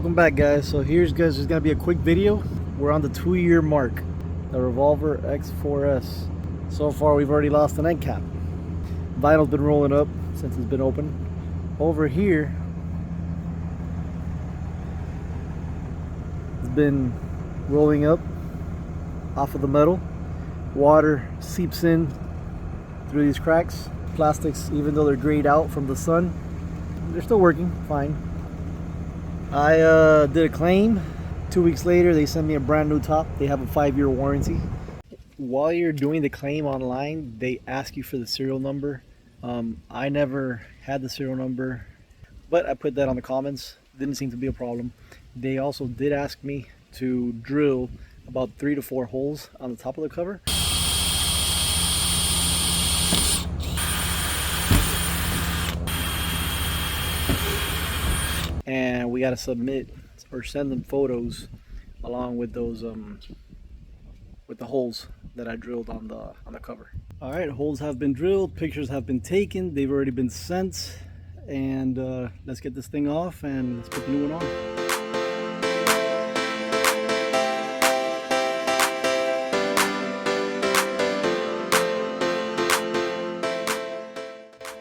Welcome back, guys. So here's gonna be a quick video. We're on the 2-year mark, the Revolver X4s. So far we've already lost an end cap. Vinyl's been rolling up since it's been open. Over here it's been rolling up off of the metal. Water seeps in through these cracks. Plastics, even though they're grayed out from the sun, they're still working fine. I did a claim. 2 weeks later they sent me a brand new top. They have a 5-year warranty. While you're doing the claim online, they ask you for the serial number. I never had the serial number, but I put that on the comments. Didn't seem to be a problem. They also did ask me to drill about 3 to 4 holes on the top of the cover. And we got to submit or send them photos along with those with the holes that I drilled on the cover. All right, holes have been drilled, pictures have been taken, they've already been sent, and let's get this thing off and let's put the new one on.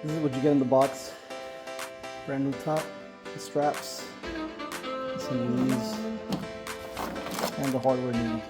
This is what you get in the box. Brand new top, the straps, some of these, and the hardware needed.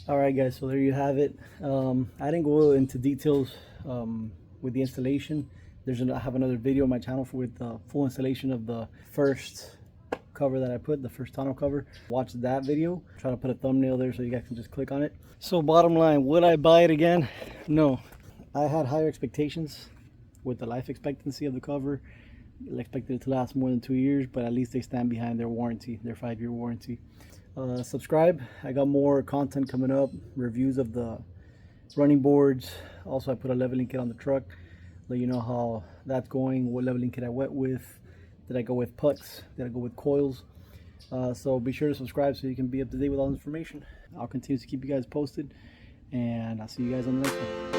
Alright guys, so there you have it. I didn't go into details with the installation. I have another video on my channel with the full installation of the first cover that I put, the first tonneau cover. Watch that video. Try to put a thumbnail there so you guys can just click on it. So bottom line, would I buy it again? No. I had higher expectations with the life expectancy of the cover. I expected it to last more than 2 years, but at least they stand behind their warranty, their 5-year warranty. Subscribe. I got more content coming up, reviews of the running boards. Also I put a leveling kit on the truck, let you know how that's going, what leveling kit I went with. Did I go with pucks, did I go with coils? So be sure to subscribe so you can be up to date with all the information. I'll continue to keep you guys posted, and I'll see you guys on the next one.